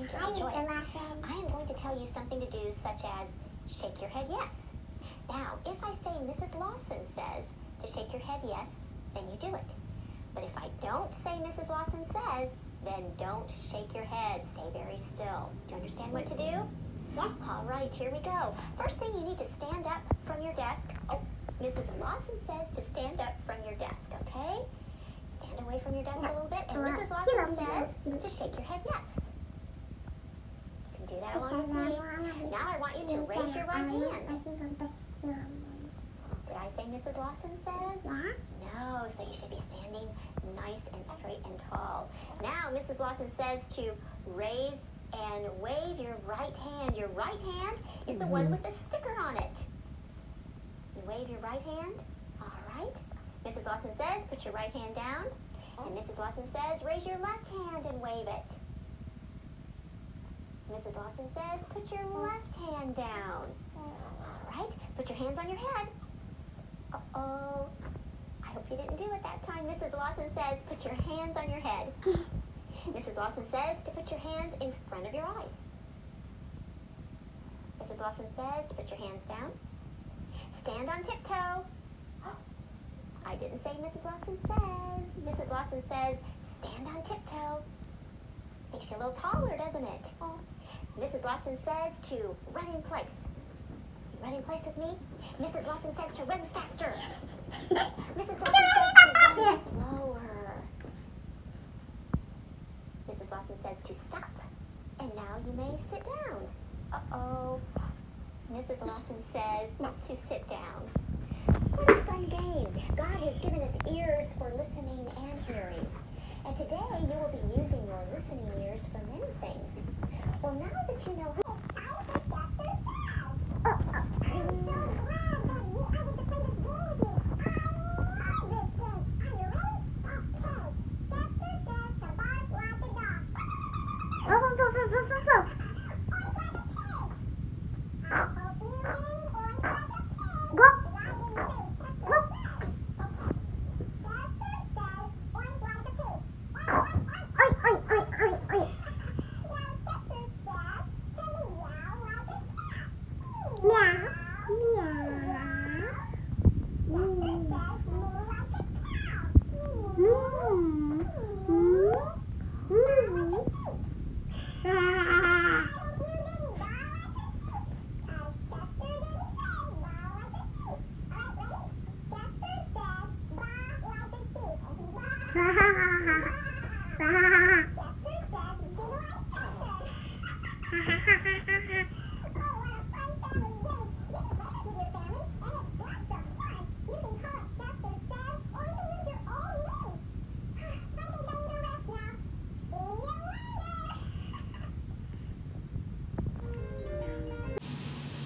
think you'll enjoy it. I am going to tell you something to do, such as shake your head yes. Now, if I say Mrs. Lawson says to shake your head yes, then you do it. But if I don't say Mrs. Lawson says, then don't shake your head. Stay very still. Do you understand what to do? Yeah. All right, here we go. First thing, you need to stand up from your desk. Oh, Mrs. Lawson says to stand up from your desk, okay? Stand away from your desk a little bit, and Mrs. Lawson says to shake your head yes. You can do that along with me. Now I want you to raise your right hand. Did I say Mrs. Lawson says? Yeah. No, so you should be standing nice and straight and tall. Now Mrs. Lawson says to raise and wave your right hand. Your right hand is the one with the sticker on it. You wave your right hand. All right. Mrs. Lawson says put your right hand down. And Mrs. Lawson says raise your left hand and wave it. Mrs. Lawson says put your left hand down. All right. Put your hands on your head. Uh-oh. I hope you didn't do it that time. Mrs. Lawson says put your hands on your head. Mrs. Lawson says to put your hands in front of your eyes. Mrs. Lawson says to put your hands down. Stand on tiptoe. I didn't say Mrs. Lawson says. Mrs. Lawson says stand on tiptoe. Makes you a little taller, doesn't it? Mrs. Lawson says to run in place. You run in place with me? Mrs. Lawson says to run faster. Mrs. Lawson says to run slower. Mrs. Lawson says to stop. And now you may sit down. Uh-oh. Mrs. Lawson says to sit down. What a fun game. God has given us ears for listening and hearing. And today you will be using your listening ears for many things. Well, now that you know how...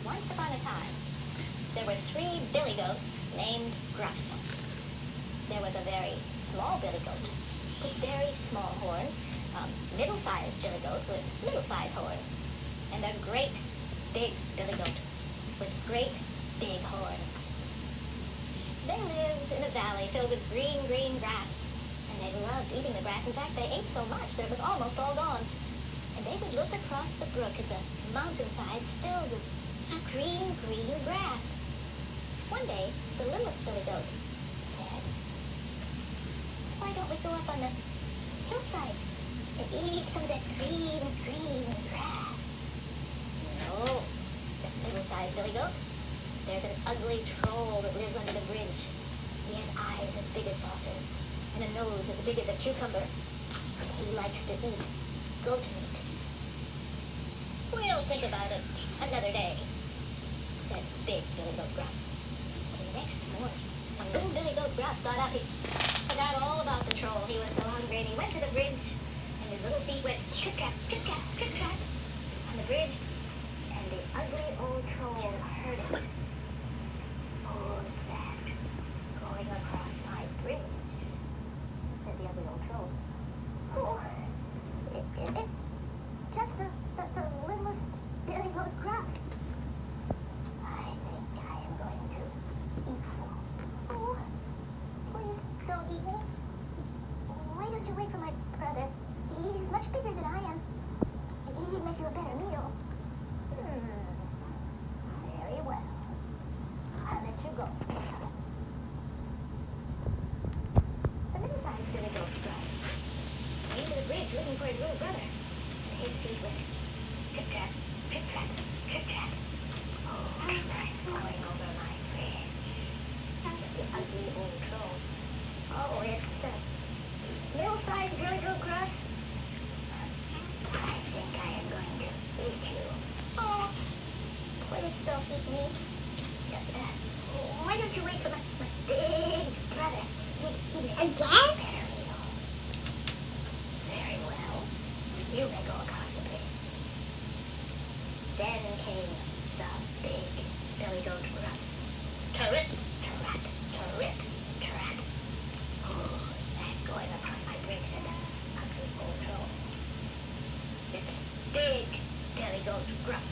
Once upon a time, there were 3 billy goats named Gruff. There was a very small billy goat with very small horns, a middle-sized billy goat with middle-sized horns, and a great big billy goat with great big horns. They lived in a valley filled with green, green grass, and they loved eating the grass. In fact, they ate so much that it was almost all gone. And they would look across the brook at the mountainsides filled with green, green grass. One day, the littlest billy goat said, "Why don't we go up on the hillside and eat some of that green, green grass?" "No," said middle-sized billy goat. "There's an ugly troll that lives under the bridge. He has eyes as big as saucers and a nose as big as a cucumber. He likes to eat goat meat." "We'll think about it another day," said big Billy Goat Gruff. And the next morning, when little Billy Goat Gruff got up, he forgot all about the troll. He was so hungry, and he went to the bridge, and his little feet went trip-trap, trip-trap, trip-trap on the bridge, and the ugly old troll heard it. "Who's that going across my bridge?" said the ugly old troll. "Oh, it's just the littlest Billy Goat Gruff. I think I am going to eat some." "Oh, please don't eat me. Why don't you wait for my brother? He's much bigger than I am." his feet went trip-trap, trip-trap, trip-trap. Oh, I'm going over my bridge. The ugly old troll. Oh, it's middle-sized Billy Goat Gruff. I think I am going to eat you. Oh, please don't eat me. Why don't you wait for my big brother? Again? Very well. You may go across the bridge. Then came the big Billy Goat Gruff. Turret, trat, turret, trat. Who's that going across my bridge? Said the ugly old troll. It's big Billy Goat Gruff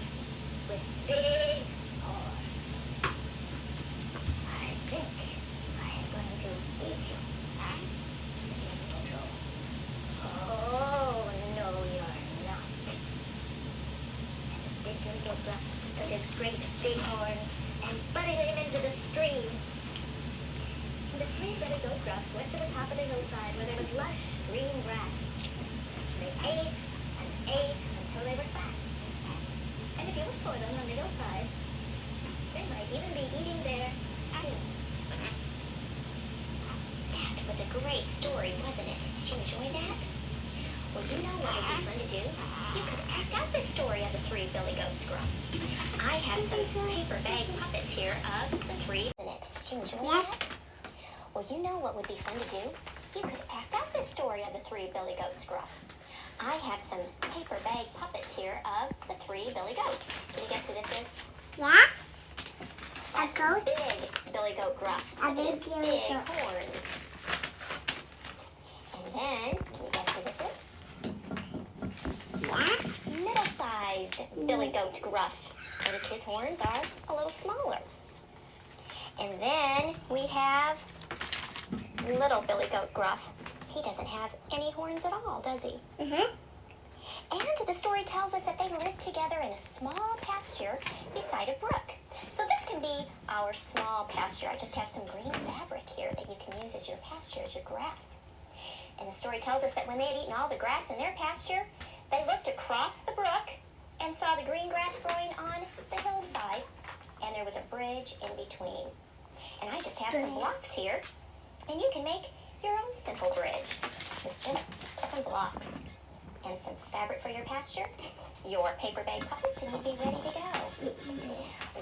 with big horns. I think I am going to eat you. Little troll. Oh, no, you're not. And the big Billy Goat Gruff took his great big horns and butted him into the stream. The three Billy Goat Gruffs went to the top of the hillside where there was lush green grass. They ate and ate until they were fat. And if you look for them on the hillside, they might even be eating their stew. That was a great story, wasn't it? Did you enjoy that? Well, you know what would be fun to do? You could act out this story of the three Billy Goats Gruff. I have some paper bag puppets here of the three. Did you enjoy that? Well, you know what would be fun to do? You could act out this story of the three Billy Goats Gruff. I have some paper bag puppets here of the three Billy Goats. Can you guess who this is? Yeah? A goat? Big Billy Goat Gruff. A big Billy big Goat. horns. And then, can you guess who this is? Yeah? Middle-sized Billy Goat Gruff. Notice his horns are a little smaller. And then we have little Billy Goat Gruff. He doesn't have any horns at all, does he? Mm-hmm. And the story tells us that they lived together in a small pasture beside a brook. So this can be our small pasture. I just have some green fabric here that you can use as your pasture, as your grass. And the story tells us that when they had eaten all the grass in their pasture, they looked across the brook and saw the green grass growing on the hillside, and there was a bridge in between. And I just have some blocks here, and you can make your own simple bridge with just some blocks and some fabric for your pasture, your paper bag puppets, and you'd be ready to go.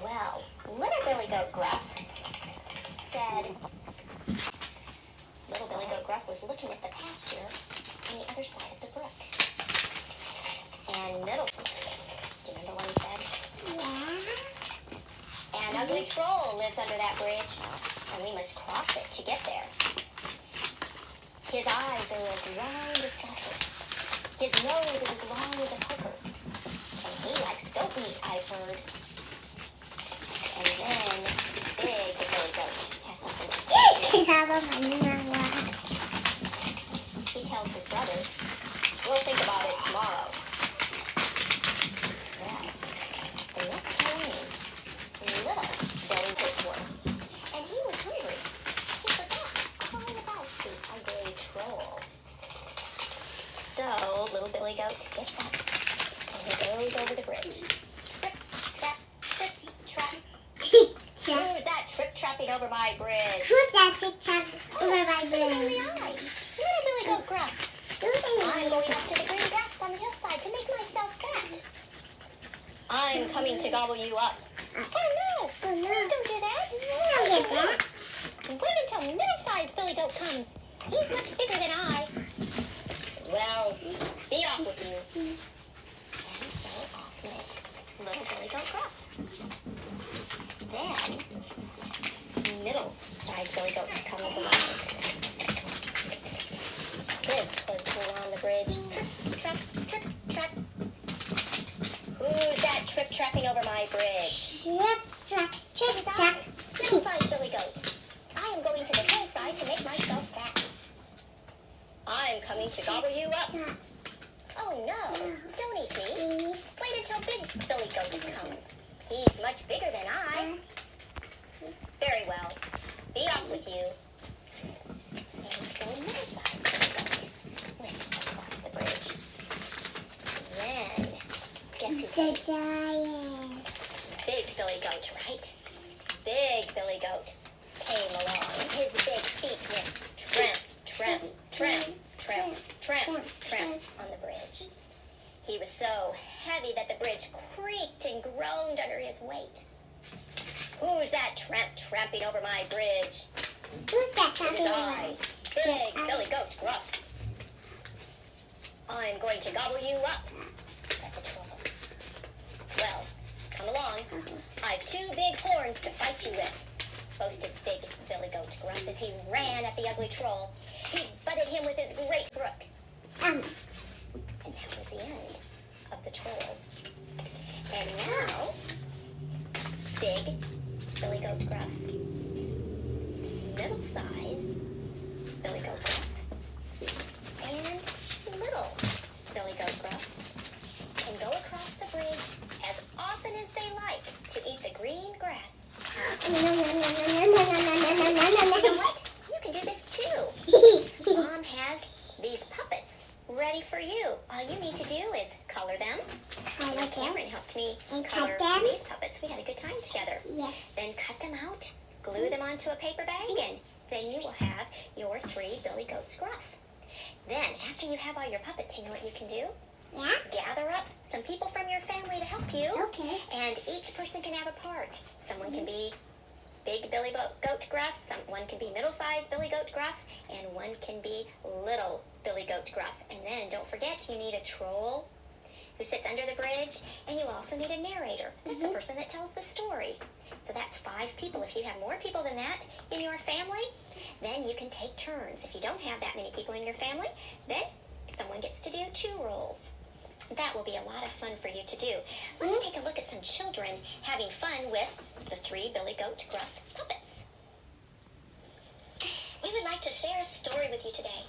Well, little Billy Goat Gruff said, little Billy Goat Gruff was looking at the pasture on the other side of the brook. And middle, do you remember what he said? Yeah. An ugly troll lives under that bridge, and we must cross it to get there. His eyes are as round as saucers. His nose is as long as a poker. And he likes goat meat, I've heard. And then big Billy Goat has something to say. He tells his brothers, we'll think about it tomorrow. Well, the next morning, little Billy Goat work, and he was hungry. He forgot all about the ugly troll. So little Billy Goat gets up and he goes over the bridge. Trip, trap, trip, trap. Who's that trip-trapping over my bridge? Who's that chick-chack over my Look bridge? in the eyes. Little Billy Goat Gruff. I'm going up to the green grass on the hillside to make myself fat. I'm coming to gobble you up. Oh no! Oh, no. Please don't do that. I don't get that. Wait until middle-sized Billy Goat comes. He's much bigger than I. Well, be off with you. And so off went little Billy Goat Gruff. Then, middle-sized Billy Goat comes along. Kids close along the bridge. Trap, trip, trap. Who's that trip-trapping over my bridge? Trip-track, trip-track. Middle-sized Billy Goat. I am going to the hillside to make myself fat. I'm coming to gobble you up. Oh no, don't eat me. Wait until big Billy Goat comes. He's much bigger than I. Very well. Be off with you. And so middle-sized Billy Goat went across the bridge. Then Guess who The came? giant. Big Billy Goat, right? Big Billy Goat came along. His big feet went tramp, tramp, tramp, tramp, tramp, tramp on the bridge. He was so heavy that the bridge creaked and groaned under his weight. Who's that tramp tramping over my bridge? Who's that It is I, Yeah, Big Billy Goat Gruff. I'm going to gobble you up, said the troll. Well, come along. I've 2 big horns to fight you with, boasted Big Billy Goat Gruff as he ran at the ugly troll. He butted him with his great brook. And that was the end of the troll. And now, Big Billy Goat Gruff, middle size Billy Goat Gruff, and little Billy Goat Gruff can go across the bridge as often as they like to eat the green grass. You know what? You can do this too. Mom has these puppets ready for you. All you need to do is color them. Cameron helped me color these puppets. We had a good time together. Yes. Then cut them out, glue them onto a paper bag, and then you will have your 3 Billy Goats Gruff. Then, after you have all your puppets, you know what you can do? Yeah? Gather up some people from your family to help you. Okay. And each person can have a part. Someone can be Big Billy Goat Gruff, one can be middle-sized Billy Goat Gruff, and one can be little Billy Goat Gruff. And then, don't forget, you need a troll who sits under the bridge, and you also need a narrator. That's the person that tells the story. So that's 5 people. If you have more people than that in your family, then you can take turns. If you don't have that many people in your family, then someone gets to do 2 roles. That will be a lot of fun for you to do. Let's take a look at some children having fun with the 3 Billy Goat Gruff puppets. We would like to share a story with you today.